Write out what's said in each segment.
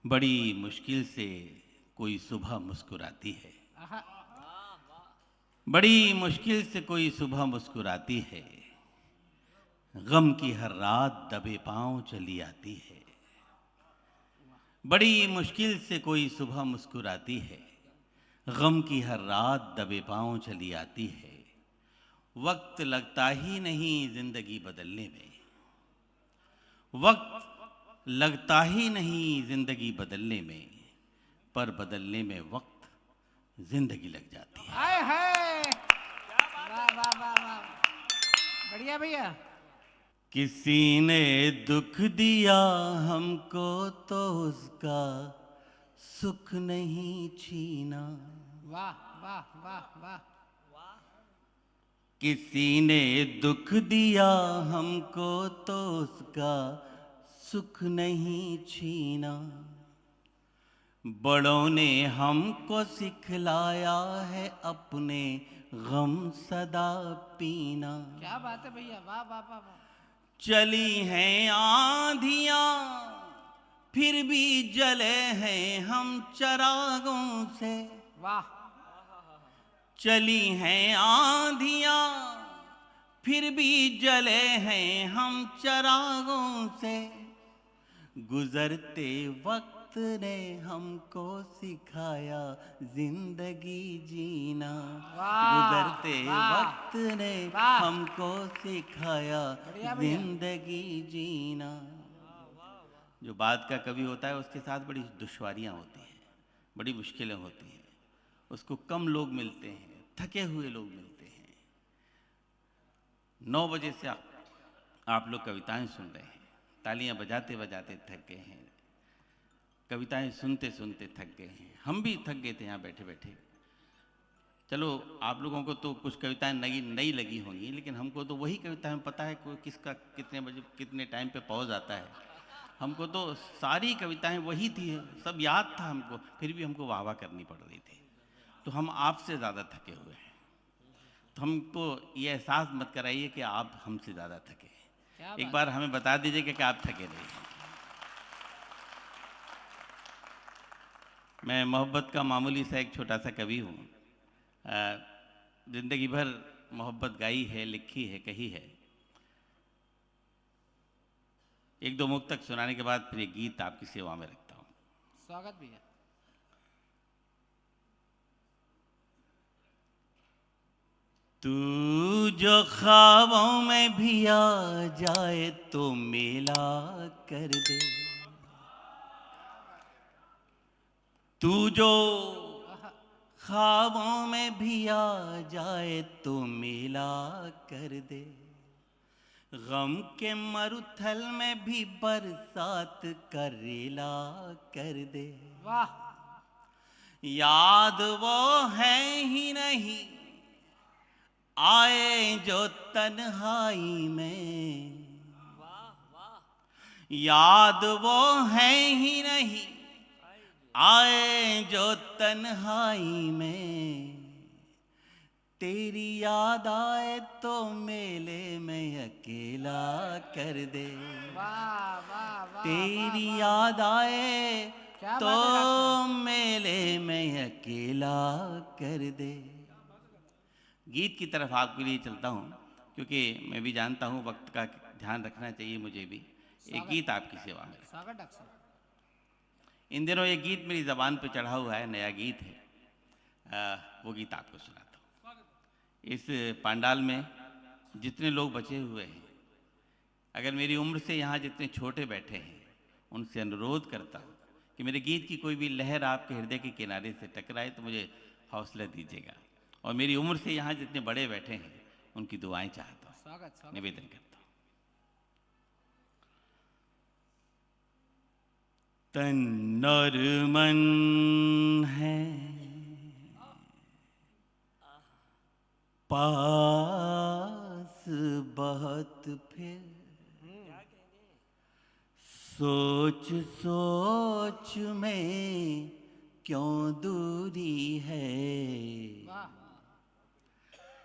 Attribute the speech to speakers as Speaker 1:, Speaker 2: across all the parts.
Speaker 1: बड़ी मुश्किल से कोई सुबह मुस्कुराती है।
Speaker 2: आहा,
Speaker 1: बड़ी मुश्किल से कोई सुबह मुस्कुराती है। गम की हर रात दबे पांव चली आती है। बड़ी मुश्किल से कोई सुबह मुस्कुराती है। गम की हर रात दबे पांव चली आती है। वक्त लगता ही नहीं जिंदगी बदलने में। वक्त लगता ही नहीं जिंदगी बदलने में, पर बदलने में वक्त जिंदगी लग जाती है।
Speaker 2: आए हाय, वाह वाह वाह वाह, बढ़िया भैया।
Speaker 1: किसी ने दुख दिया हमको तो उसका सुख नहीं छीना।
Speaker 2: वाह वाह वाह वाह,
Speaker 1: किसी ने दुख दिया हमको तो उसका सुख नहीं छीना। बड़ों ने हमको सिखलाया है अपने गम सदा पीना।
Speaker 2: क्या बात है भैया, वाह वाह वाह वाह।
Speaker 1: चली हैं आंधियां फिर भी जले हैं हम चरागों से।
Speaker 2: वाह,
Speaker 1: चली हैं आंधियां फिर भी जले हैं हम चरागों से। गुजरते वक्त ने हमको सिखाया जिंदगी जीना।
Speaker 2: वाह,
Speaker 1: गुजरते
Speaker 2: वाह,
Speaker 1: वक्त ने
Speaker 2: वाह।
Speaker 1: हमको सिखाया
Speaker 2: बढ़िया भैया।
Speaker 1: जिंदगी जीना। जो बात का कवि होता है उसके साथ बड़ी दुश्वारियां होती हैं, बड़ी मुश्किलें होती हैं। उसको कम लोग मिलते हैं, थके हुए लोग मिलते हैं। 9 बजे से आप लोग कविताएं सुन रहे हैं, तालियां बजाते बजाते थक गए हैं, कविताएं सुनते सुनते थक गए हैं। हम भी थक गए थे यहाँ बैठे बैठे। चलो, आप लोगों को तो कुछ कविताएं नई नई लगी होंगी, लेकिन हमको तो वही कविताएं पता है, कोई किसका कितने बजे कितने टाइम पे पहुंच आता है। हमको तो सारी कविताएं वही थी, सब याद था हमको, फिर भी हमको वाह वाह करनी पड़ रही थी। तो हम आपसे ज़्यादा थके हुए हैं। तो हमको ये एहसास मत कराइए कि आप हमसे ज़्यादा थके हैं।
Speaker 2: क्या
Speaker 1: एक
Speaker 2: बात
Speaker 1: बार हमें बता दीजिए कि आप थके नहीं हैं। मैं मोहब्बत का मामूली सा एक छोटा सा कवि हूँ। जिंदगी भर मोहब्बत गाई है, लिखी है, कही है। एक दो मुक्तक सुनाने के बाद फिर एक गीत आपकी सेवा में रखता हूँ।
Speaker 2: स्वागत भैया।
Speaker 1: तू जो ख्वाबों में भी आ जाए तो मेला कर दे। तू जो
Speaker 2: आहा,
Speaker 1: ख्वाबों में भी आ जाए तो मेला कर दे। गम के मरुथल में भी बरसात करेला कर दे।
Speaker 2: वाह,
Speaker 1: याद वो है ही नहीं आए जो तन्हाई में। याद वो है ही नहीं आए जो तन्हाई में। तेरी याद आए तो मेले में अकेला कर दे।
Speaker 2: वाह वाह वाह,
Speaker 1: तेरी
Speaker 2: वाह,
Speaker 1: याद आए
Speaker 2: क्या
Speaker 1: तो
Speaker 2: बात है डॉक्टर साहब।
Speaker 1: मेले में अकेला कर दे। गीत की तरफ आपके लिए चलता हूँ, क्योंकि मैं भी जानता हूँ वक्त का ध्यान रखना चाहिए मुझे भी। एक गीत आपकी सेवा में।
Speaker 2: स्वागत डॉक्टर साहब।
Speaker 1: इन दिनों एक गीत मेरी ज़बान पे चढ़ा हुआ है, नया गीत है। वो गीत आपको सुनाता हूँ। इस पंडाल में जितने लोग बचे हुए हैं, अगर मेरी उम्र से यहाँ जितने छोटे बैठे हैं, उनसे अनुरोध करता हूँ कि मेरे गीत की कोई भी लहर आपके हृदय के किनारे से टकराए तो मुझे हौसला दीजिएगा। और मेरी उम्र से यहाँ जितने बड़े बैठे हैं, उनकी दुआएं चाहता हूँ,
Speaker 2: स्वागत स्वागत।
Speaker 1: निवेदन करता हूँ। तन और मन है पास बहुत, फिर सोच सोच में क्यों दूरी है।
Speaker 2: वाह,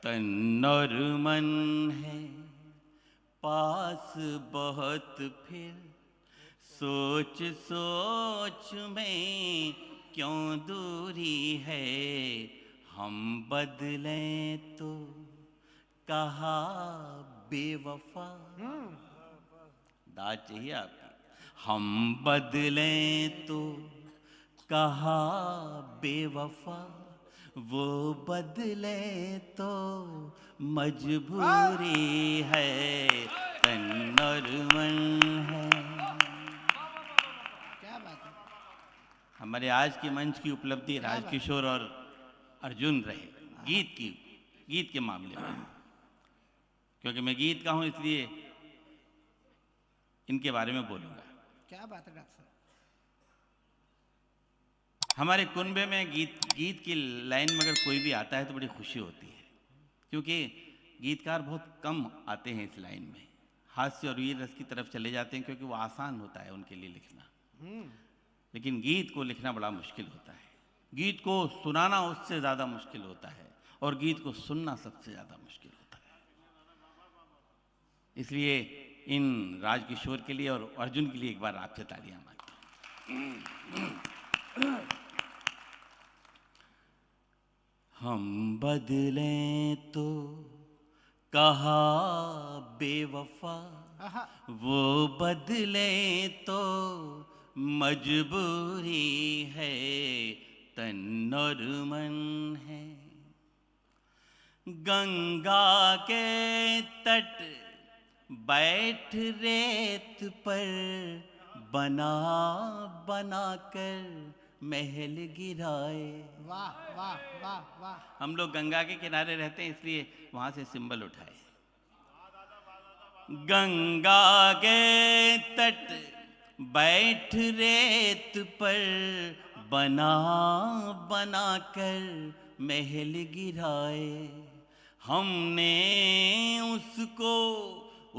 Speaker 1: तन और मन है पास बहुत, फिर सोच सोच में क्यों दूरी है, हम बदलें तो कहा बेवफा। दाद चाहिए आपकी। हम बदलें तो कहा बेवफा, वो बदले तो मजबूरी है, तन और मन है।
Speaker 2: क्या बात है।
Speaker 1: हमारे आज के मंच की उपलब्धि राजकिशोर और अर्जुन रहे गीत के मामले में, क्योंकि मैं गीत का हूं इसलिए इनके बारे में बोलूंगा।
Speaker 2: क्या बात है डॉक्टर साहब।
Speaker 1: हमारे कुनबे में गीत की लाइन में अगर कोई भी आता है तो बड़ी खुशी होती है, क्योंकि गीतकार बहुत कम आते हैं इस लाइन में। हास्य और वीर रस की तरफ चले जाते हैं क्योंकि वो आसान होता है उनके लिए लिखना, लेकिन गीत को लिखना बड़ा मुश्किल होता है। गीत को सुनाना उससे ज़्यादा मुश्किल होता है, और गीत को सुनना सबसे ज़्यादा मुश्किल होता है। इसलिए इन राजकिशोर के लिए और अर्जुन के लिए एक बार आपसे तालियां मांगते हैं। हम बदलें तो कहा बेवफा, वो बदले तो मजबूरी है, तन और मन है। गंगा के तट बैठ रेत पर बना बना कर महल गिराए।
Speaker 2: वाह वाह वाह वाह।
Speaker 1: हम लोग गंगा के किनारे रहते हैं इसलिए वहां से सिंबल उठाए। गंगा के तट बैठ रेत पर बना बना कर महल गिराए। हमने उसको,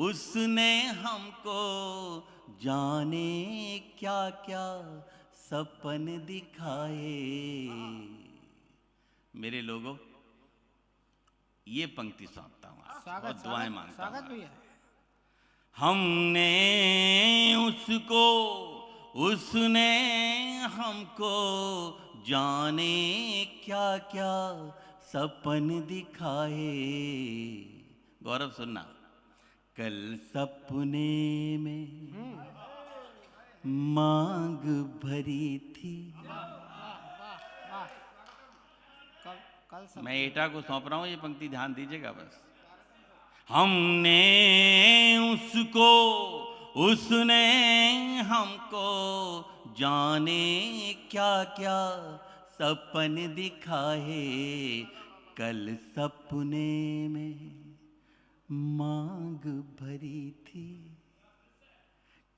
Speaker 1: उसने हमको, जाने क्या क्या सपन दिखाए। मेरे लोगों, ये पंक्ति सौंपता हूँ आपको और दुआएं मांगता हूँ।
Speaker 2: स्वागत भैया।
Speaker 1: हमने उसको, उसने हमको, जाने क्या क्या सपन दिखाए। गौरव सुनना। कल सपने में मांग भरी थी। मैं एटा को सौंप रहा हूं, ये पंक्ति ध्यान दीजिएगा बस। हमने उसको, उसने हमको, जाने क्या क्या सपन दिखाए। कल सपने में मांग भरी थी,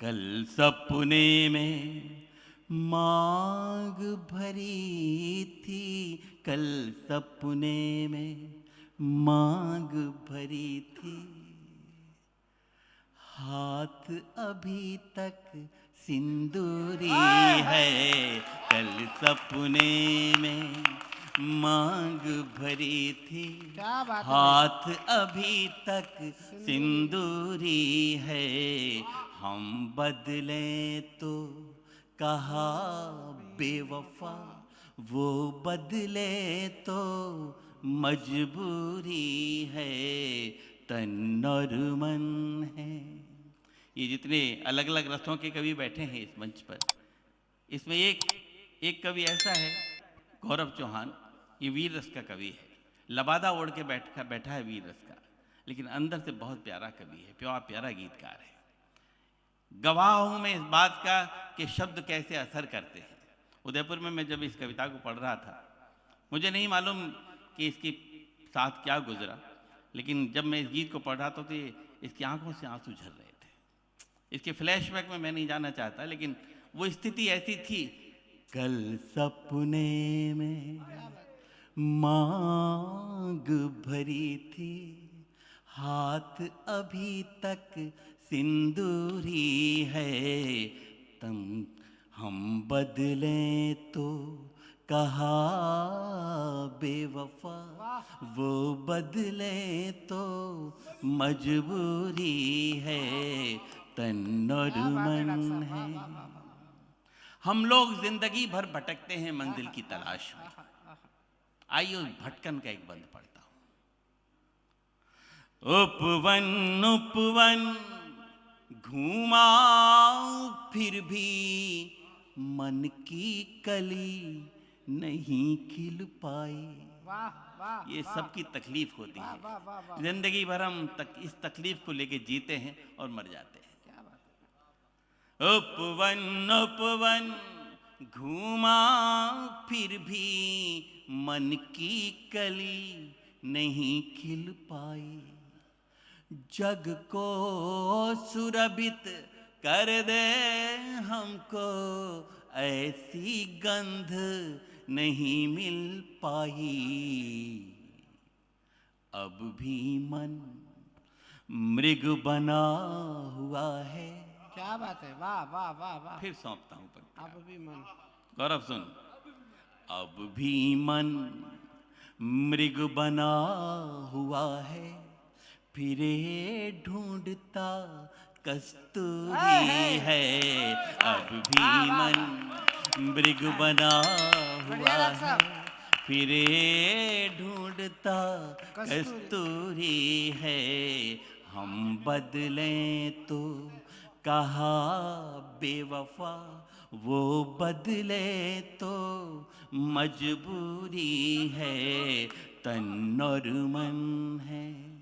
Speaker 1: कल सपने में मांग भरी थी, कल सपने में मांग भरी थी। हाथ अभी तक सिंदूरी है, कल सपने में मांग भरी थी।
Speaker 2: क्या बात है।
Speaker 1: हाथ अभी तक सिंदूरी है, हम बदलें तो कहा बेवफा, वो बदले तो मजबूरी है, तन और मन है। ये जितने अलग अलग रसों के कवि बैठे हैं इस मंच पर, इसमें एक कवि ऐसा है गौरव चौहान, ये वीर रस का कवि है। लबादा ओढ़ के बैठा है वीर रस का, लेकिन अंदर से बहुत प्यारा कवि है, प्यारा गीतकार है। गवाह हूं मैं इस बात का कि शब्द कैसे असर करते हैं। उदयपुर में मैं जब इस कविता को पढ़ रहा था, मुझे नहीं मालूम कि इसके साथ क्या गुजरा, लेकिन जब मैं इस गीत को पढ़ रहा था तो इसकी आंखों से आंसू झर रहे थे। इसके फ्लैशबैक में मैं नहीं जाना चाहता, लेकिन वो स्थिति ऐसी थी। कल सपने में मांग भरी थी, हाथ अभी तक सिंदूरी है, तुम हम बदलें तो कहा बेवफा, वो बदले तो मजबूरी है, तन और
Speaker 2: क्या बात है डॉक्टर
Speaker 1: मन
Speaker 2: साहब, वाह,
Speaker 1: है।
Speaker 2: वाह, वाह, वाह,
Speaker 1: हम लोग जिंदगी भर भटकते हैं मंजिल की तलाश में।
Speaker 2: वाह, वाह।
Speaker 1: आइए उस भटकन का एक बंद पढ़ता हूं। उपवन उपवन घूमा फिर भी मन की कली नहीं खिल पाई।
Speaker 2: वाह वाह
Speaker 1: ये
Speaker 2: वाह,
Speaker 1: सबकी तकलीफ होती
Speaker 2: वाह,
Speaker 1: है।
Speaker 2: वाह, वाह, वाह,
Speaker 1: जिंदगी भर हम इस तकलीफ को लेके जीते हैं और मर जाते हैं।
Speaker 2: क्या बात है।
Speaker 1: उपवन उपवन घूमा फिर भी मन की कली नहीं खिल पाई। जग को सुरभित कर दे हमको ऐसी गंध नहीं मिल पाई। अब भी मन मृग बना हुआ है।
Speaker 2: क्या बात है, वाह वाह वाह वाह।
Speaker 1: फिर सौंपता हूं पंक्ति।
Speaker 2: अब भी मन,
Speaker 1: गौरव सुन। अब भी मन मृग बना हुआ है, फिरे ढूंढता कस्तूरी है। अब भी मन मृग बना हुआ है, फिरे ढूंढता कस्तूरी है। हम बदलें तो कहा बेवफा, वो बदले तो मजबूरी है। तन और मन है।